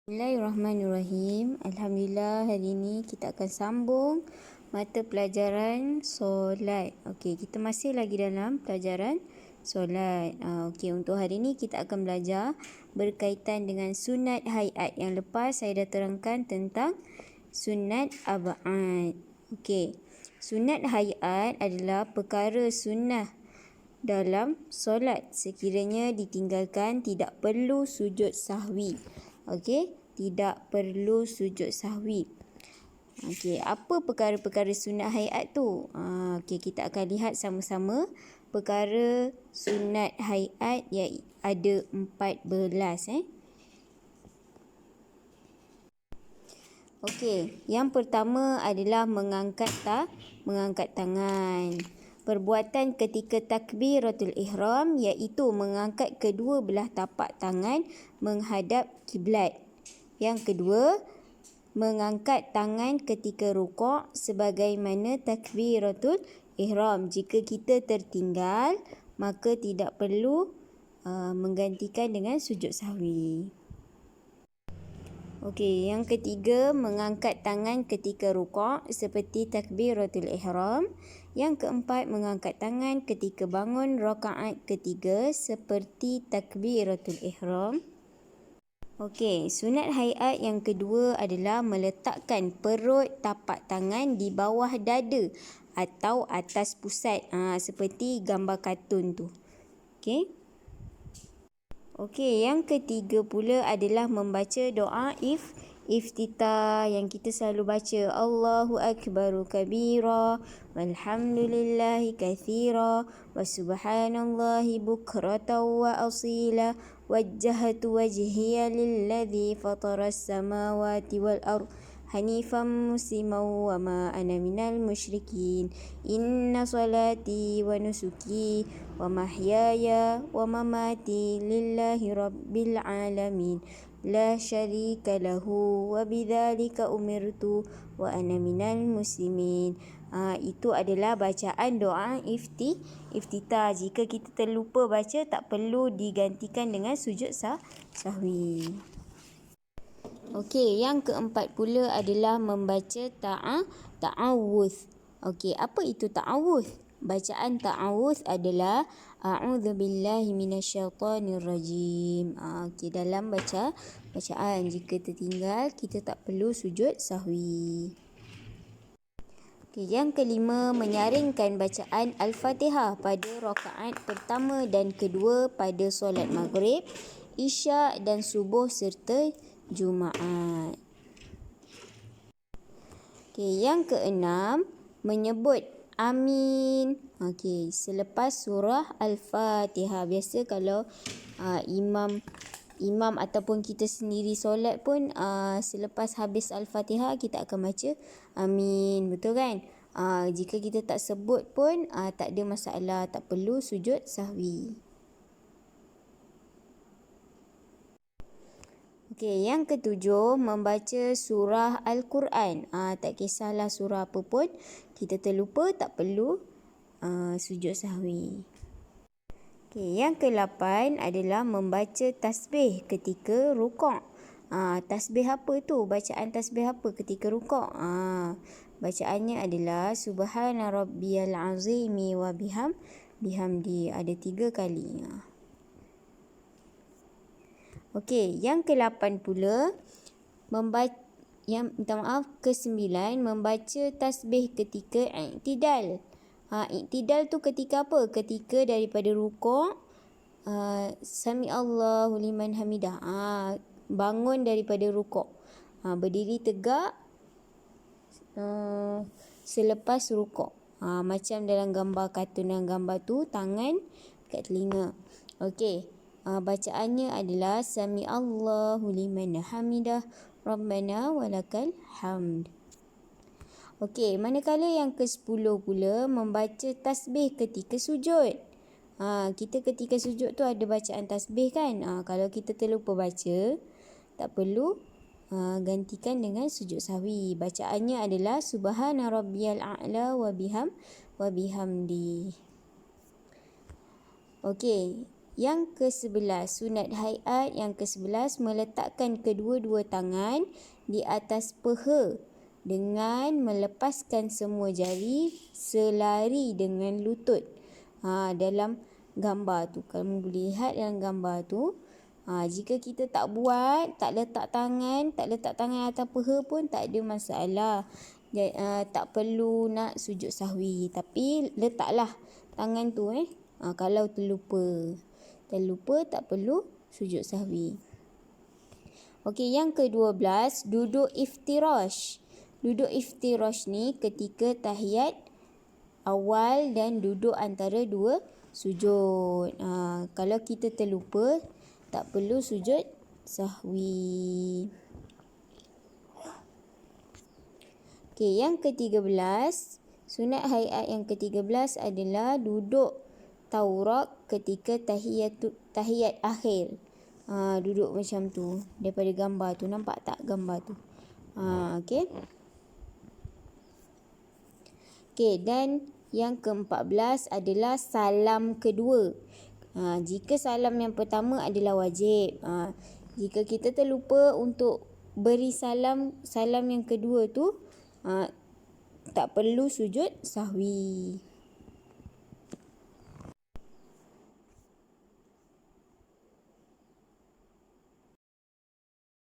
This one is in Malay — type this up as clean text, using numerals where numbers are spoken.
Bismillahirrahmanirrahim. Alhamdulillah, hari ini kita akan sambung mata pelajaran solat. Okey, kita masih lagi dalam pelajaran solat. Okey, untuk hari ini kita akan belajar berkaitan dengan sunat hayat. Yang lepas saya dah terangkan tentang sunat ab'ad. Okey, sunat hayat adalah perkara sunnah dalam solat. Sekiranya ditinggalkan, tidak perlu sujud sahwi. Okey, tidak perlu sujud sahwi. Okey, apa perkara-perkara sunat hayat tu? Okey, kita akan lihat sama-sama perkara sunat hayat yang ada 14. Okey, yang pertama adalah mengangkat tangan. Perbuatan ketika takbiratul ihram iaitu mengangkat kedua belah tapak tangan menghadap kiblat. Yang kedua, mengangkat tangan ketika rukuk sebagaimana takbiratul ihram. Jika kita tertinggal, maka tidak perlu menggantikan dengan sujud sahwi. Okey, yang ketiga, mengangkat tangan ketika rukuk seperti takbiratul ihram. Yang keempat, mengangkat tangan ketika bangun rakaat ketiga seperti takbiratul ihram. Okey, sunat hayat yang kedua adalah meletakkan perut tapak tangan di bawah dada atau atas pusat, seperti gambar kartun tu. Okey. Okey, yang ketiga pula adalah membaca doa iftitah yang kita selalu baca. Allahu akbaru kabira walhamdulillahi katsira wa subhanallahi bukratan wa asila wajjahtu wajhiya lilladzi fataras samawati wal ardh hanifan musliman wa ma ana minal musyrikin. Inna salati wa nusuki wa mahyaya wa mamati lillahi rabbil alamin la syarika lahu wa bidzalika umirtu wa ana minal muslimin. Itu adalah bacaan doa iftitah. Jika kita terlupa baca, tak perlu digantikan dengan sujud sahwi. Okey, yang keempat pula adalah membaca ta'awudz. Okey, apa itu ta'awudz? Bacaan ta'awudz adalah a'udzubillahi minasyaitonirrajim. Okey, dalam bacaan jika tertinggal, kita tak perlu sujud sahwi. Okey, yang kelima, menyaringkan bacaan Al-Fatihah pada rakaat pertama dan kedua pada solat maghrib, isyak dan subuh serta Jumaat. Okey, yang keenam, menyebut amin. Okey, selepas surah Al-Fatihah. Biasa kalau imam ataupun kita sendiri solat pun selepas habis Al-Fatihah kita akan baca amin. Betul kan? Jika kita tak sebut pun tak ada masalah, tak perlu sujud sahwi. Okey, yang ketujuh, membaca surah Al-Quran. Tak kisahlah surah apa pun, kita terlupa, tak perlu sujud sahwi. Okey, yang ke-8 adalah membaca tasbih ketika rukuk. Tasbih apa tu? Bacaan tasbih apa ketika rukuk? Bacaannya adalah Subhana rabbiyal azimi wa bihamdi. Ada 3 kali. Okey, yang ke-8 pula ke-9 membaca tasbih ketika i'tidal. I'tidal tu ketika apa? Ketika daripada rukuk, sami Allahu liman hamidah. Bangun daripada rukuk. Berdiri tegak selepas rukuk. Macam dalam gambar kartun, dalam gambar tu tangan kat telinga. Okey. Bacaannya adalah Sami Allahu liman hamidah Rabbana walakal hamd. Okey, manakala yang ke-10 pula membaca tasbih ketika sujud. Kita ketika sujud tu ada bacaan tasbih kan? Kalau kita terlupa baca, tak perlu gantikan dengan sujud sahwi. Bacaannya adalah Subhana rabbiyal a'la wa bihamdi. Okey. Yang ke-11, sunat hayat yang ke-11, meletakkan kedua-dua tangan di atas peha dengan melepaskan semua jari selari dengan lutut. Dalam gambar tu, kalau boleh lihat dalam gambar tu, jika kita tak buat, tak letak tangan atas peha pun tak ada masalah. Tak perlu nak sujud sahwi, tapi letaklah tangan tu kalau terlupa tak perlu sujud sahwi. Okey, yang ke-12, duduk iftirash. Duduk iftirash ni ketika tahiyat awal dan duduk antara dua sujud. Kalau kita terlupa, tak perlu sujud sahwi. Okey, yang ke-13, sunat hayat yang ke-13 adalah duduk tawrak ketika tahiyat akhir. Duduk macam tu. Daripada gambar tu, nampak tak gambar tu? Okey. Okey, dan yang ke-14 adalah salam kedua. Jika salam yang pertama adalah wajib. Jika kita terlupa untuk beri salam yang kedua tu, tak perlu sujud sahwi.